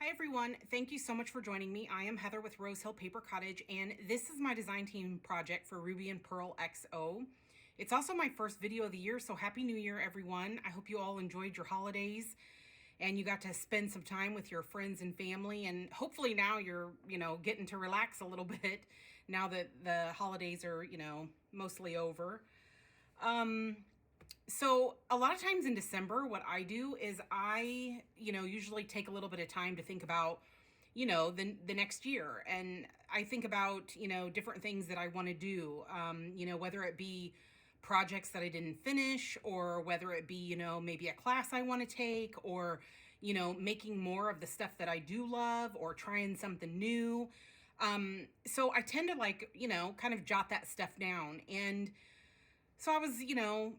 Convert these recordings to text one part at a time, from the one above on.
everyone. Thank you so much for joining me. I am Heather with Rose Hill Paper Cottage, and this is my design team project for Ruby and Pearl XO. It's also my first video of the year, so Happy New Year, everyone. I hope you all enjoyed your holidays and you got to spend some time with your friends and family, and hopefully now you're, getting to relax a little bit now that the holidays are, mostly over. So a lot of times in December, what I do is I, usually take a little bit of time to think about, the next year. And I think about, different things that I want to do, whether it be projects that I didn't finish, or whether it be, maybe a class I want to take, or, making more of the stuff that I do love, or trying something new. So I tend to kind of jot that stuff down. And so I was,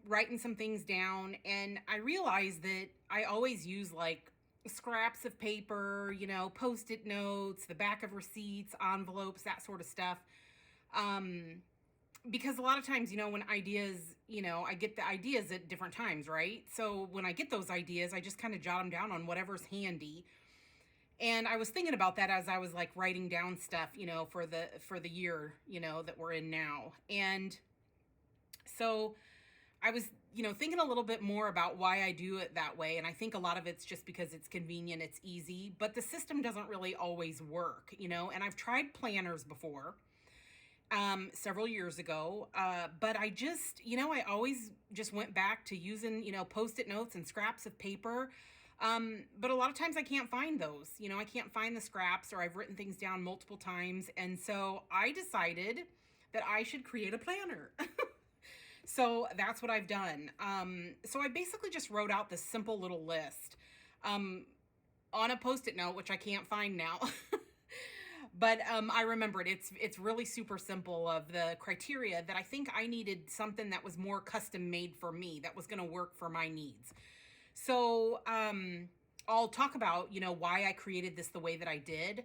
writing some things down, and I realized that I always use like scraps of paper, post-it notes, the back of receipts, envelopes, that sort of stuff. Because a lot of times, when ideas, I get the ideas at different times, right? So when I get those ideas, I just kind of jot them down on whatever's handy. And I was thinking about that as I was like writing down stuff, for the year, that we're in now. And so I was, thinking a little bit more about why I do it that way. And I think a lot of it's just because it's convenient, it's easy, but the system doesn't really always work, and I've tried planners before, several years ago. But I just, I always just went back to using, post-it notes and scraps of paper. But a lot of times I can't find those, I can't find the scraps, or I've written things down multiple times. And so I decided that I should create a planner. So that's what I've done. So I basically just wrote out this simple little list on a post-it note, which I can't find now. But I remembered it's really super simple of the criteria that I think I needed something that was more custom made for me, that was going to work for my needs. So I'll talk about, why I created this the way that I did.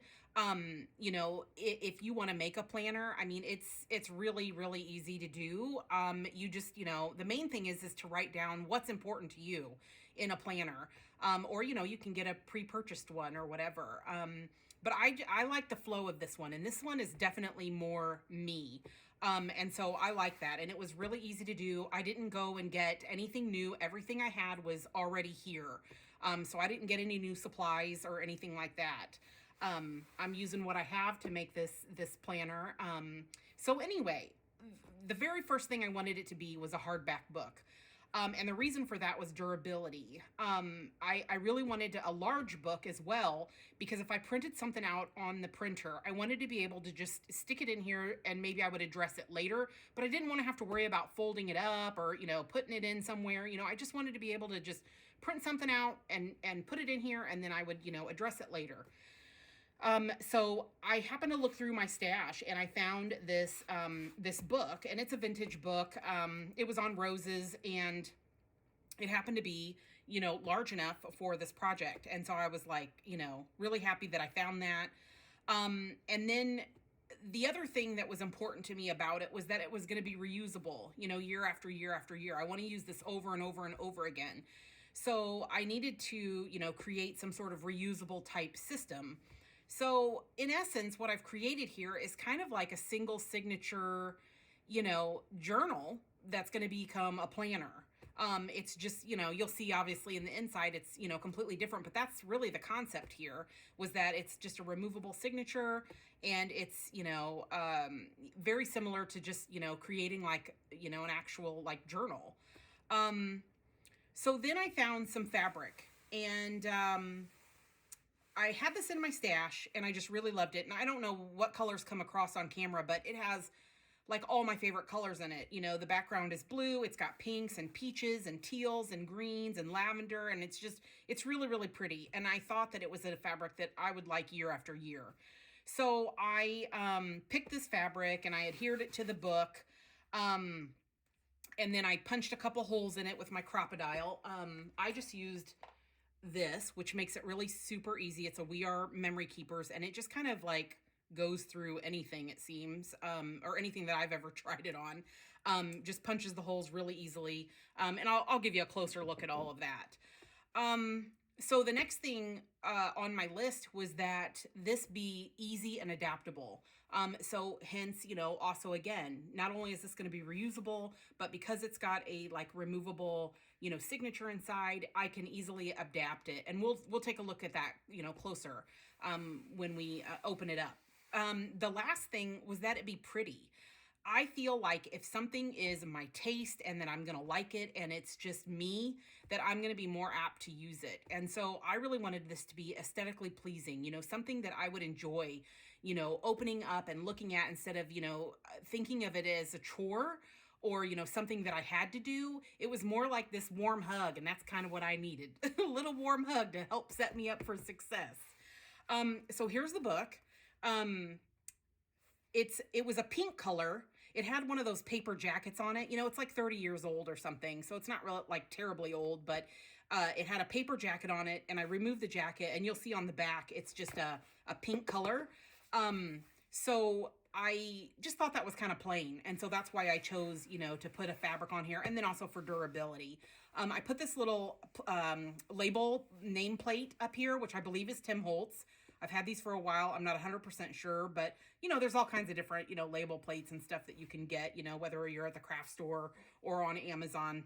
If you want to make a planner, I mean, it's really, really easy to do. You just, the main thing is to write down what's important to you in a planner. Or, you can get a pre-purchased one or whatever. But I like the flow of this one, and this one is definitely more me. And so I like that. And it was really easy to do. I didn't go and get anything new. Everything I had was already here. So I didn't get any new supplies or anything like that. I'm using what I have to make this planner. So anyway, the very first thing I wanted it to be was a hardback book. And the reason for that was durability. I really wanted a large book as well, because if I printed something out on the printer, I wanted to be able to just stick it in here and maybe I would address it later, but I didn't want to have to worry about folding it up or, putting it in somewhere. I just wanted to be able to just print something out and put it in here, and then I would, address it later. So I happened to look through my stash and I found this book, and it's a vintage book. It was on roses, and it happened to be, large enough for this project. And so I was like, really happy that I found that. And then the other thing that was important to me about it was that it was going to be reusable, year after year after year. I want to use this over and over and over again. So I needed to, create some sort of reusable type system. So in essence, what I've created here is kind of like a single signature, journal that's going to become a planner. It's just, you'll see obviously in the inside, it's, completely different, but that's really the concept here, was that it's just a removable signature, and it's, very similar to just, creating like, an actual like journal. So then I found some fabric, and, I had this in my stash and I just really loved it. And I don't know what colors come across on camera, but it has like all my favorite colors in it. The background is blue. It's got pinks and peaches and teals and greens and lavender. And it's really, really pretty. And I thought that it was a fabric that I would like year after year. So I picked this fabric and I adhered it to the book. And then I punched a couple holes in it with my crocodile. I just used this, which makes it really super easy. It's a We Are Memory Keepers, and it just kind of like goes through anything, it seems, or anything that I've ever tried it on. Just punches the holes really easily. And I'll give you a closer look at all of that. So the next thing on my list was that this be easy and adaptable. So hence, also again, not only is this going to be reusable, but because it's got a like removable, signature inside, I can easily adapt it. And we'll take a look at that, closer when we open it up. The last thing was that it be pretty. I feel like if something is my taste and that I'm going to like it and it's just me, that I'm going to be more apt to use it. And so I really wanted this to be aesthetically pleasing, something that I would enjoy, opening up and looking at instead of, thinking of it as a chore or, something that I had to do. It was more like this warm hug, and that's kind of what I needed. A little warm hug to help set me up for success. So here's the book. It was a pink color. It had one of those paper jackets on it. It's like 30 years old or something, so it's not really like terribly old, but it had a paper jacket on it, and I removed the jacket, and you'll see on the back it's just a pink color. So I just thought that was kind of plain, and so that's why I chose, to put a fabric on here, and then also for durability. I put this little label nameplate up here, which I believe is Tim Holtz. I've had these for a while. I'm not 100% sure, but there's all kinds of different, label plates and stuff that you can get, whether you're at the craft store or on Amazon.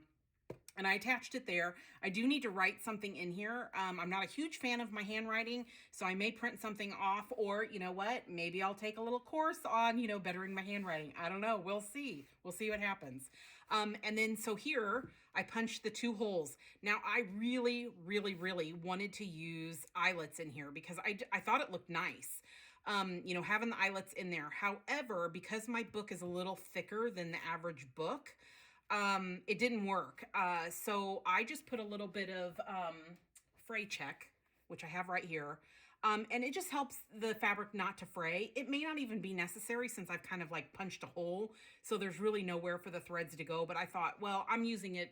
And I attached it there. I do need to write something in here. I'm not a huge fan of my handwriting, so I may print something off, or you know what? Maybe I'll take a little course on, bettering my handwriting. I don't know. We'll see. We'll see what happens. And then so here I punched the 2 holes. Now I really, really, really wanted to use eyelets in here because I thought it looked nice. Having the eyelets in there. However, because my book is a little thicker than the average book, it didn't work. So I just put a little bit of fray check, which I have right here. And it just helps the fabric not to fray. It may not even be necessary since I've kind of like punched a hole, so there's really nowhere for the threads to go. But I thought, well, I'm using it,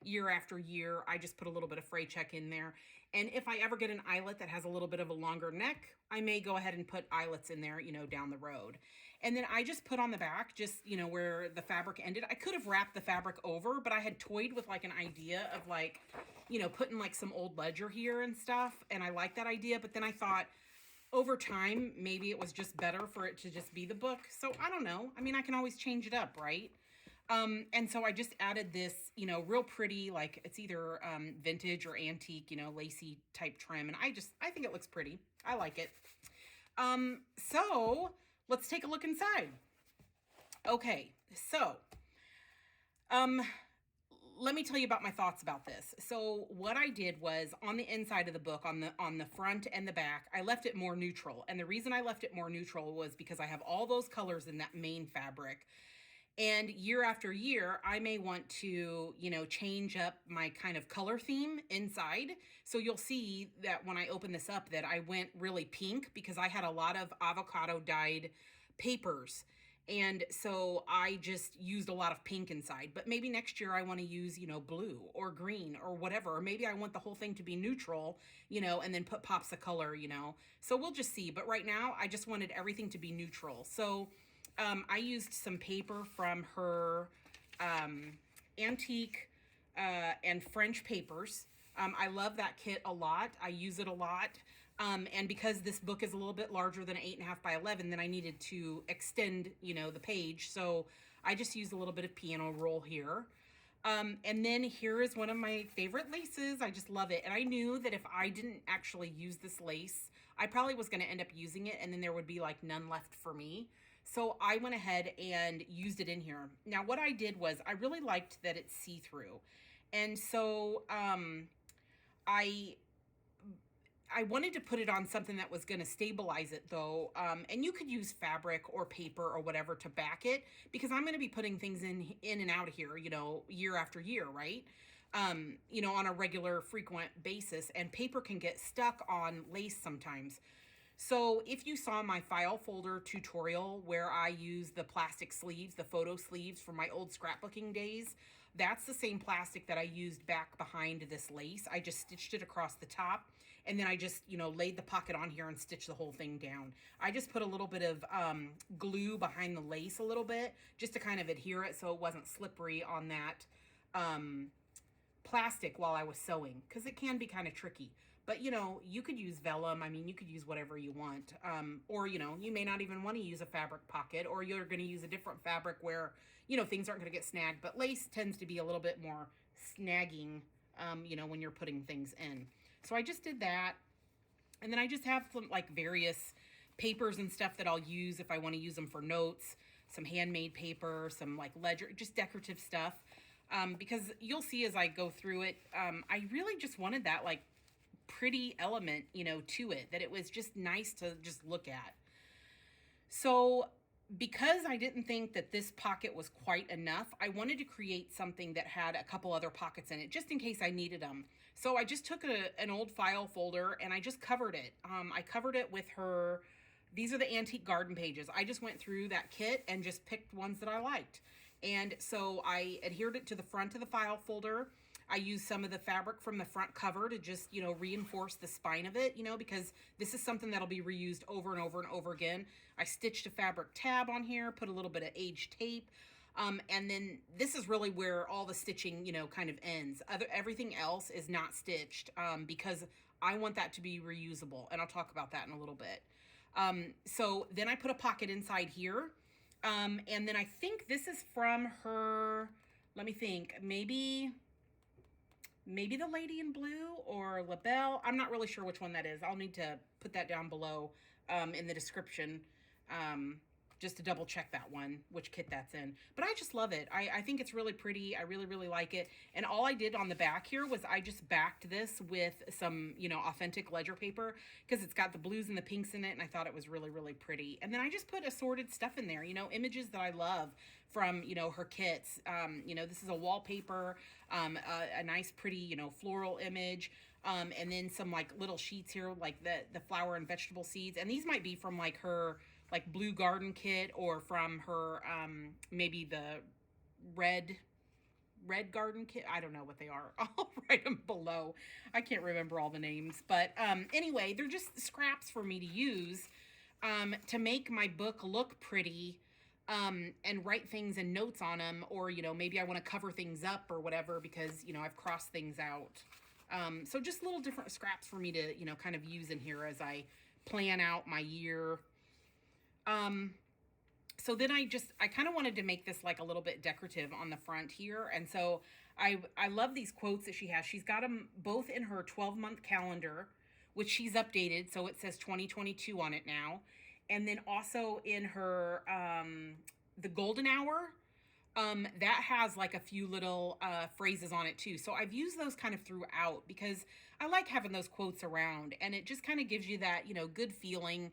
year after year. I just put a little bit of fray check in there. And if I ever get an eyelet that has a little bit of a longer neck, I may go ahead and put eyelets in there, down the road. And then I just put on the back, just, where the fabric ended. I could have wrapped the fabric over, but I had toyed with like an idea of like, putting like some old ledger here and stuff. And I like that idea. But then I thought over time, maybe it was just better for it to just be the book. So I don't know. I mean, I can always change it up, right? And so I just added this, real pretty, like it's either vintage or antique, lacy type trim. And I think it looks pretty. I like it. So let's take a look inside. Okay, so let me tell you about my thoughts about this. So what I did was on the inside of the book, on the front and the back, I left it more neutral. And the reason I left it more neutral was because I have all those colors in that main fabric. And year after year, I may want to, change up my kind of color theme inside. So you'll see that when I open this up that I went really pink because I had a lot of avocado dyed papers. And so I just used a lot of pink inside. But maybe next year I want to use, blue or green or whatever. Or maybe I want the whole thing to be neutral, and then put pops of color, So we'll just see. But right now, I just wanted everything to be neutral. So I used some paper from her antique and French papers. I love that kit a lot. I use it a lot. And because this book is a little bit larger than 8.5 by 11, then I needed to extend, the page. So I just used a little bit of piano roll here. And then here is one of my favorite laces. I just love it. And I knew that if I didn't actually use this lace, I probably was going to end up using it and then there would be like none left for me. So I went ahead and used it in here. Now what I did was I really liked that it's see-through. And so I wanted to put it on something that was going to stabilize it though. And you could use fabric or paper or whatever to back it because I'm going to be putting things in and out of here, year after year, right? On a regular frequent basis, and paper can get stuck on lace sometimes. So if you saw my file folder tutorial where I use the plastic sleeves, the photo sleeves from my old scrapbooking days, that's the same plastic that I used back behind this lace. I just stitched it across the top and then I just, laid the pocket on here and stitched the whole thing down. I just put a little bit of glue behind the lace a little bit just to kind of adhere it so it wasn't slippery on that plastic while I was sewing, because it can be kind of tricky. But you know, you could use vellum. I mean, you could use whatever you want. Or you know, you may not even want to use a fabric pocket, or you're going to use a different fabric where, you know, things aren't going to get snagged. But lace tends to be a little bit more snagging, you know, when you're putting things in. So I just did that. And then I just have some like various papers and stuff that I'll use if I want to use them for notes, some handmade paper, some like ledger, just decorative stuff. Because you'll see as I go through it, I really just wanted that like pretty element, you know, to it, that it was just nice to just look at. So because I didn't think that this pocket was quite enough, I wanted to create something that had a couple other pockets in it, just in case I needed them. So I just took an old file folder and I just covered it. I covered it with her, these are the antique garden pages. I just went through that kit and just picked ones that I liked. And so I adhered it to the front of the file folder. I used some of the fabric from the front cover to just, you know, reinforce the spine of it, you know, because this is something that'll be reused over and over and over again. I stitched a fabric tab on here, put a little bit of aged tape. And then this is really where all the stitching, you know, kind of ends. Everything else is not stitched, because I want that to be reusable. And I'll talk about that in a little bit. So then I put a pocket inside here. And then I think this is from her, let me think, maybe the Lady in Blue or Belle. I'm not really sure which one that is. I'll need to put that down below in the description, just to double check that one, which kit that's in. But I just love it. I think it's really pretty. I really, really like it. And all I did on the back here was I just backed this with some, you know, authentic ledger paper, because it's got the blues and the pinks in it, and I thought it was really, really pretty. And then I just put assorted stuff in there, you know, images that I love from, you know, her kits. You know, this is a wallpaper, a nice, pretty, you know, floral image. And then some like little sheets here, like the flower and vegetable seeds. And these might be from like her like blue garden kit, or from her maybe the red garden kit. I don't know what they are. I'll write them below. I can't remember all the names. But anyway, they're just scraps for me to use to make my book look pretty, and write things and notes on them. Or, you know, maybe I want to cover things up or whatever, because, you know, I've crossed things out. So just little different scraps for me to, you know, kind of use in here as I plan out my year. So then I kind of wanted to make this like a little bit decorative on the front here. And so I love these quotes that she has. She's got them both in her 12-month calendar, which she's updated. So it says 2022 on it now. And then also in her, the golden hour, that has like a few little phrases on it too. So I've used those kind of throughout, because I like having those quotes around, and it just kind of gives you that, you know, good feeling,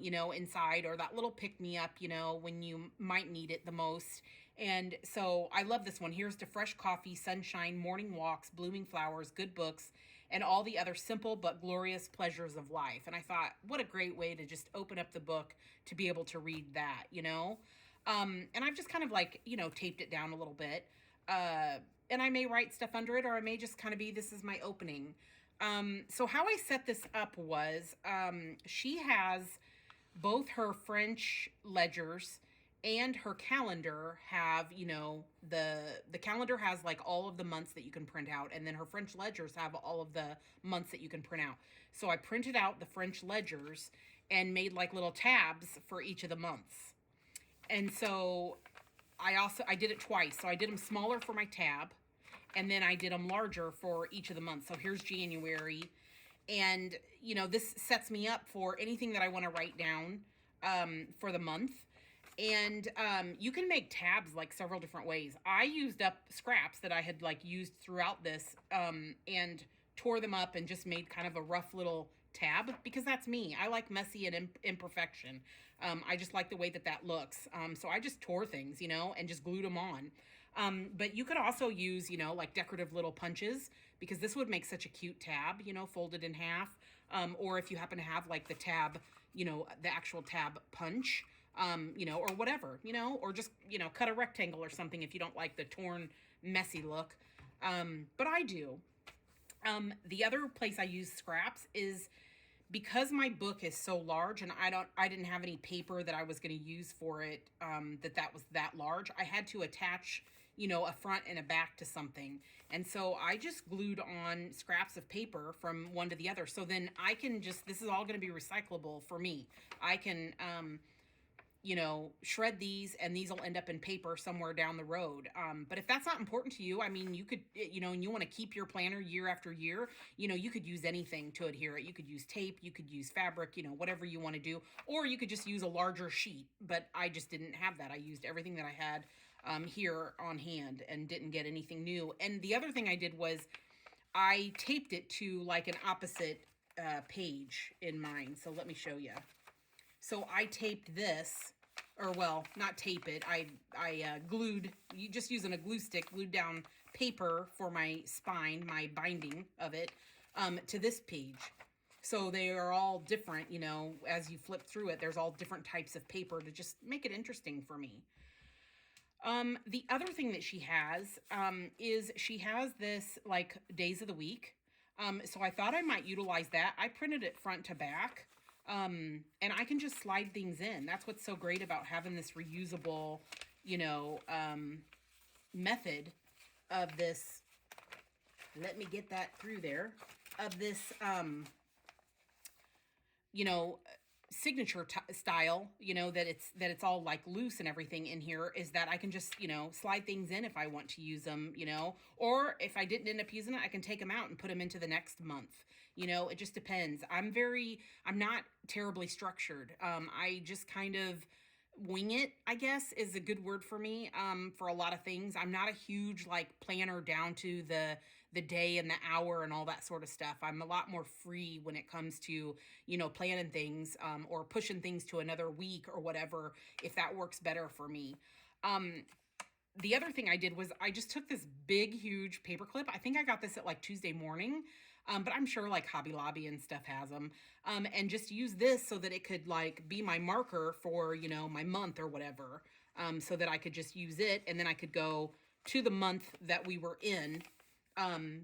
you know, inside, or that little pick me up, you know, when you might need it the most. And so I love this one. Here's to fresh coffee, sunshine, morning walks, blooming flowers, good books, and all the other simple but glorious pleasures of life. And I thought, what a great way to just open up the book to be able to read that, you know? And I've just kind of like, you know, taped it down a little bit. And I may write stuff under it, or I may just kind of be, this is my opening. So how I set this up was, she has both her French ledgers and her calendar have, you know, the calendar has like all of the months that you can print out, and then her French ledgers have all of the months that you can print out. So I printed out the French ledgers and made like little tabs for each of the months. And so I did it twice. So I did them smaller for my tab, and then I did them larger for each of the months. So here's January. And, you know, this sets me up for anything that I want to write down for the month. And you can make tabs like several different ways. I used up scraps that I had like used throughout this, and tore them up and just made kind of a rough little tab, because that's me. I like messy and imperfection. I just like the way that looks. So I just tore things, you know, and just glued them on. But you could also use, you know, like decorative little punches, because this would make such a cute tab, you know, folded in half. Or if you happen to have like the tab, you know, the actual tab punch, you know, or whatever, you know, or just, you know, cut a rectangle or something if you don't like the torn, messy look. But I do. The other place I use scraps is because my book is so large, and I didn't have any paper that I was going to use for it, that was that large. I had to attach, a front and a back to something. And so I just glued on scraps of paper from one to the other. So then I can just, this is all going to be recyclable for me. I can, shred these, and these will end up in paper somewhere down the road. But if that's not important to you, I mean, you could, and you want to keep your planner year after year, you could use anything to adhere it. You could use tape, you could use fabric, whatever you want to do, or you could just use a larger sheet. But I just didn't have that. I used everything that I had here on hand and didn't get anything new. And the other thing I did was I taped it to like an opposite page in mine. So let me show you. So I taped this, or well, not tape it. I glued, just using a glue stick, glued down paper for my spine, my binding of it, to this page. So they are all different, as you flip through it, there's all different types of paper to just make it interesting for me. The other thing that she has is she has this like days of the week. So I thought I might utilize that. I printed it front to back. And I can just slide things in. That's what's so great about having this reusable, method of this. Let me get that through there. Of this, signature style, that it's all like loose and everything in here, is that I can just, slide things in if I want to use them, or if I didn't end up using it, I can take them out and put them into the next month. It just depends. I'm not terribly structured. I just kind of wing it, I guess, is a good word for me, for a lot of things. I'm not a huge like planner down to the day and the hour and all that sort of stuff. I'm a lot more free when it comes to, planning things, or pushing things to another week or whatever, if that works better for me. The other thing I did was I just took this big, huge paper clip. I think I got this at like Tuesday morning, but I'm sure like Hobby Lobby and stuff has them. And just use this so that it could like be my marker for, my month or whatever. So that I could just use it, and then I could go to the month that we were in.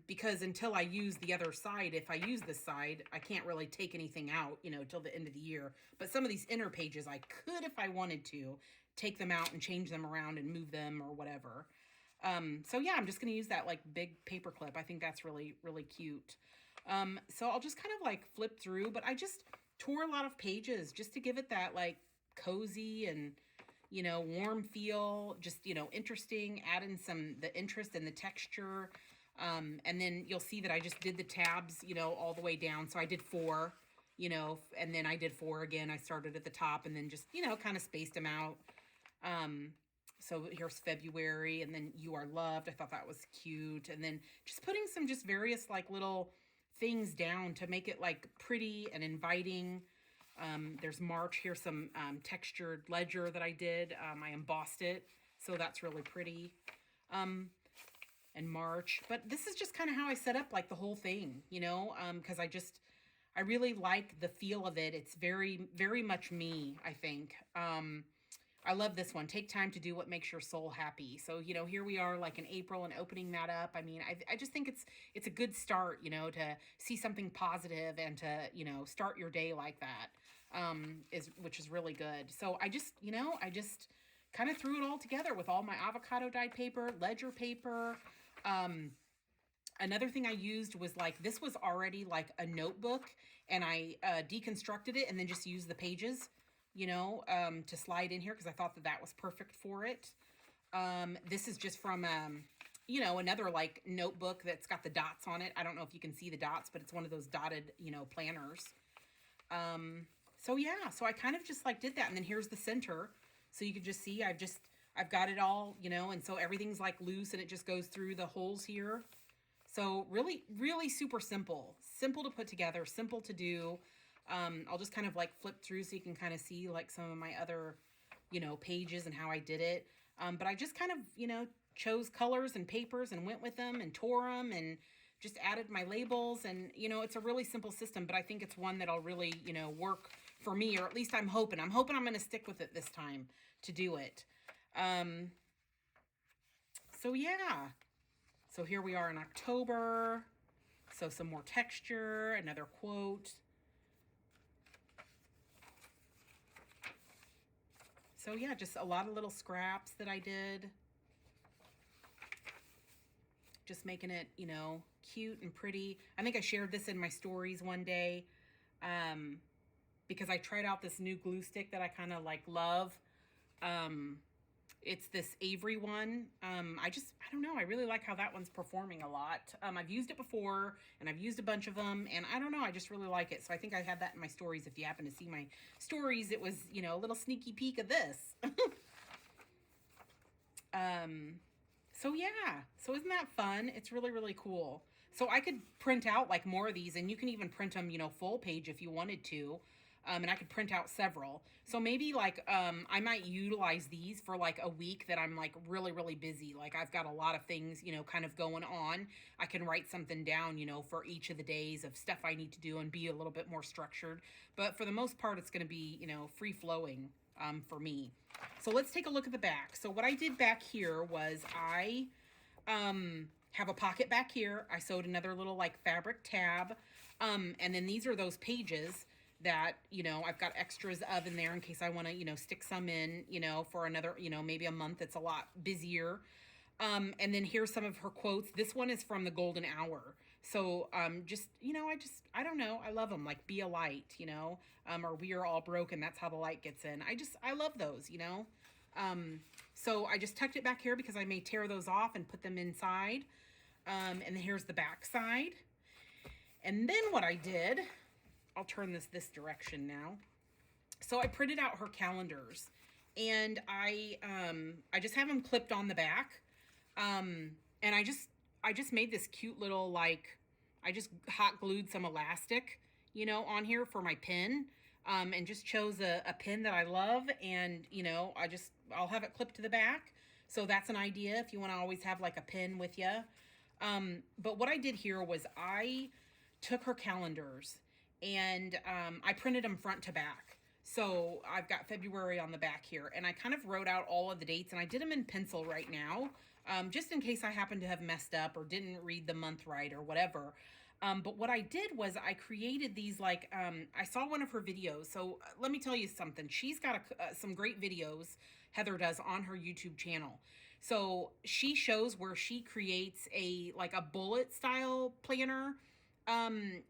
Because until I use the other side, if I use this side, I can't really take anything out, till the end of the year. But some of these inner pages, I could, if I wanted to, take them out and change them around and move them or whatever. So yeah, I'm just going to use that like big paper clip. I think that's really, really cute. So I'll just kind of like flip through, but I just tore a lot of pages just to give it that like cozy and, warm feel, just, interesting, add in the interest and the texture. And then you'll see that I just did the tabs, all the way down. So I did 4, and then I did 4 again. I started at the top and then just, kind of spaced them out. So here's February, and then You Are Loved. I thought that was cute. And then just putting some just various like little things down to make it like pretty and inviting. There's March. Here's some textured ledger that I did. I embossed it, so that's really pretty. And March. But this is just kind of how I set up like the whole thing, because I really like the feel of it. It's very, very much me, I think. I love this one. Take time to do what makes your soul happy. So, here we are like in April and opening that up. I mean, I just think it's a good start, to see something positive and to, start your day like that, which is really good. So I just kind of threw it all together with all my avocado dyed paper, ledger paper. Another thing I used was like, this was already like a notebook, and I deconstructed it and then just used the pages, to slide in here because I thought that was perfect for it. This is just from, another like notebook that's got the dots on it. I don't know if you can see the dots, but it's one of those dotted, planners. So yeah, so I kind of just like did that. And then here's the center. So you can just see, I've got it all, and so everything's like loose and it just goes through the holes here. So really, really super simple to put together, simple to do. I'll just kind of like flip through so you can kind of see like some of my other, pages and how I did it. But I just kind of, chose colors and papers and went with them and tore them and just added my labels. And, it's a really simple system, but I think it's one that'll really, work for me, or at least I'm hoping I'm going to stick with it this time to do it. So yeah, so here we are in October. So some more texture, another quote. So yeah, just a lot of little scraps that I did. just making it, you know, cute and pretty. I think I shared this in my stories one day, because I tried out this new glue stick that I kind of like love. It's this Avery one. I don't know. I really like how that one's performing a lot. I've used it before and I've used a bunch of them, and I don't know. I just really like it. So I think I had that in my stories. If you happen to see my stories, it was, you know, a little sneaky peek of this. So yeah, so isn't that fun? It's really, really cool. So I could print out like more of these, and you can even print them, you know, full page if you wanted to. And I could print out several. So maybe like I might utilize these for like a week that I'm like really, really busy. Like I've got a lot of things, you know, kind of going on. I can write something down, you know, for each of the days of stuff I need to do and be a little bit more structured. But for the most part, it's going to be, you know, free flowing for me. So let's take a look at the back. So what I did back here was I have a pocket back here. I sewed another little like fabric tab. And then these are those pages that, you know, I've got extras of in there in case I want to, you know, stick some in, you know, for another, you know, maybe a month that's a lot busier. And then here's some of her quotes. This one is from the Golden Hour. So just, you know, I don't know. I love them. Like, be a light, you know, or we are all broken. That's how the light gets in. I love those, you know. So I just tucked it back here because I may tear those off and put them inside. And then here's the back side. And then what I did, I'll turn this direction now. So I printed out her calendars, and I just have them clipped on the back. And I just made this cute little, like, I just hot glued some elastic, you know, on here for my pin. And just chose a pin that I love, and, you know, I'll have it clipped to the back. So that's an idea if you want to always have like a pin with you. But what I did here was I took her calendars and I printed them front to back. So I've got February on the back here, and I kind of wrote out all of the dates, and I did them in pencil right now, just in case I happened to have messed up or didn't read the month right or whatever. But what I did was I created these, like, I saw one of her videos. So let me tell you something. She's got some great videos, Heather does, on her YouTube channel. So she shows where she creates like a bullet style planner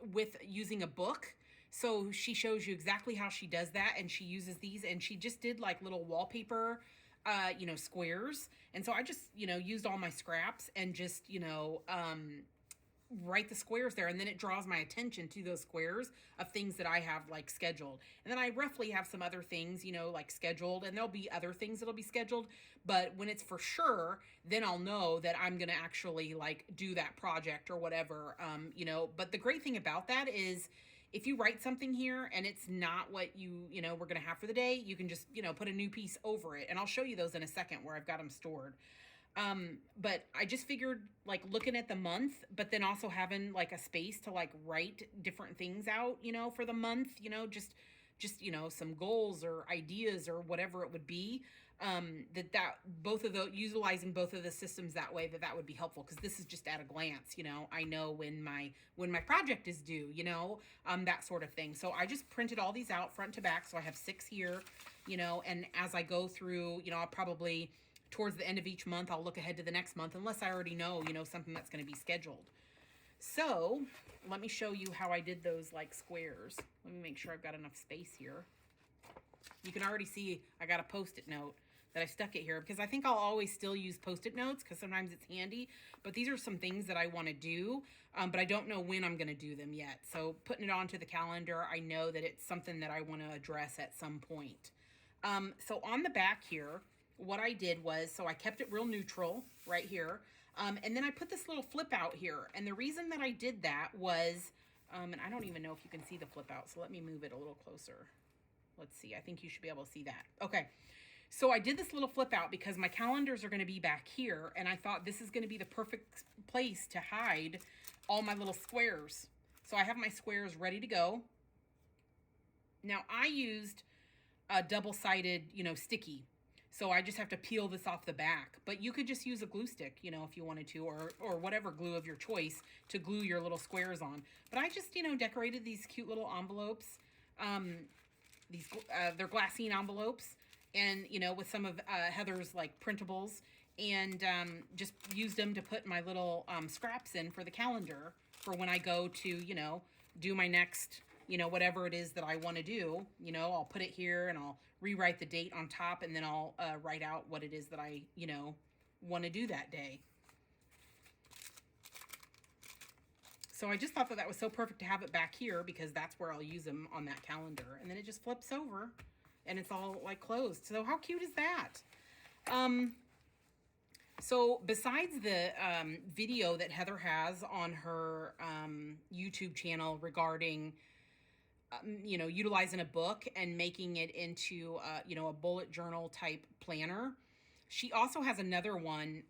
with using a book. So she shows you exactly how she does that, and she uses these, and she just did like little wallpaper, you know, squares. And so I just, you know, used all my scraps and just, you know, write the squares there, and then it draws my attention to those squares of things that I have like scheduled. And then I roughly have some other things, you know, like scheduled, and there'll be other things that'll be scheduled, but when it's for sure, then I'll know that I'm gonna actually like do that project or whatever. You know, but the great thing about that is if you write something here and it's not what you know, we're gonna have for the day, you can just, you know, put a new piece over it, and I'll show you those in a second where I've got them stored. But I just figured, like, looking at the month, but then also having like a space to like write different things out, you know, for the month, you know, just, you know, some goals or ideas or whatever it would be, that both of those, utilizing both of the systems that way, that would be helpful. Cause this is just at a glance, you know, I know when my project is due, you know, that sort of thing. So I just printed all these out front to back. So I have 6 here, you know, and as I go through, you know, I'll probably, towards the end of each month, I'll look ahead to the next month, unless I already know, you know, something that's going to be scheduled. So let me show you how I did those like squares. Let me make sure I've got enough space here. You can already see I got a Post-it note that I stuck it here because I think I'll always still use Post-it notes because sometimes it's handy. But these are some things that I want to do, but I don't know when I'm going to do them yet. So putting it onto the calendar, I know that it's something that I want to address at some point. So on the back here, what I did was, so I kept it real neutral right here. And then I put this little flip out here. And the reason that I did that was, and I don't even know if you can see the flip out. So let me move it a little closer. Let's see. I think you should be able to see that. Okay. So I did this little flip out because my calendars are going to be back here. And I thought this is going to be the perfect place to hide all my little squares. So I have my squares ready to go. Now I used a double-sided, you know, sticky. So I just have to peel this off the back, but you could just use a glue stick, you know, if you wanted to, or whatever glue of your choice to glue your little squares on. But I just, you know, decorated these cute little envelopes. They're glassine envelopes, and, you know, with some of Heather's like printables. and just used them to put my little scraps in for the calendar for when I go to, do my next, whatever it is that I want to do. I'll put it here and I'll rewrite the date on top, and then I'll write out what it is that I, want to do that day. So I just thought that that was so perfect to have it back here, because that's where I'll use them on that calendar. And then it just flips over and it's all like closed. So how cute is that? So besides the video that Heather has on her YouTube channel regarding, utilizing a book and making it into, a bullet journal type planner, she also has another one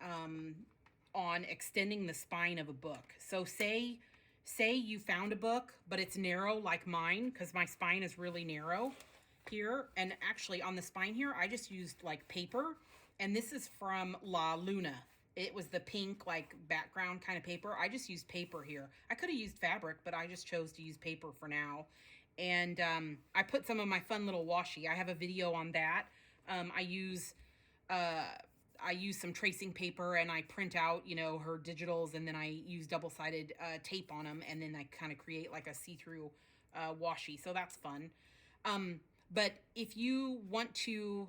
on extending the spine of a book. So say you found a book, but it's narrow like mine, because my spine is really narrow here. And actually on the spine here, I just used like paper. And this is from La Luna. It was the pink, like, background kind of paper. I just used paper here. I could have used fabric, but I just chose to use paper for now. And I put some of my fun little washi. I have a video on that. I use some tracing paper, and I print out, her digitals, and then I use double-sided tape on them, and then I kind of create like a see-through washi. So that's fun. But if you want to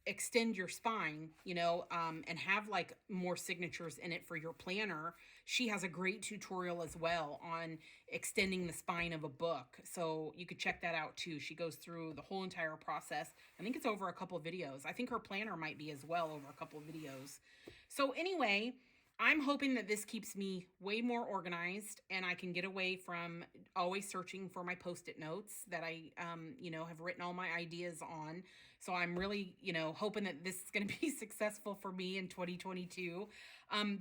extend your spine, and have like more signatures in it for your planner, she has a great tutorial as well on extending the spine of a book. So you could check that out too. She goes through the whole entire process. I think it's over a couple of videos. I think her planner might be as well over a couple of videos. So anyway, I'm hoping that this keeps me way more organized, and I can get away from always searching for my Post-it notes that I, have written all my ideas on. So I'm really, hoping that this is going to be successful for me in 2022.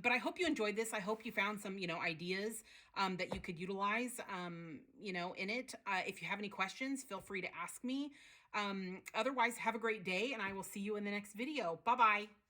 But I hope you enjoyed this. I hope you found some, ideas that you could utilize, in it. If you have any questions, feel free to ask me. Otherwise, have a great day, and I will see you in the next video. Bye-bye.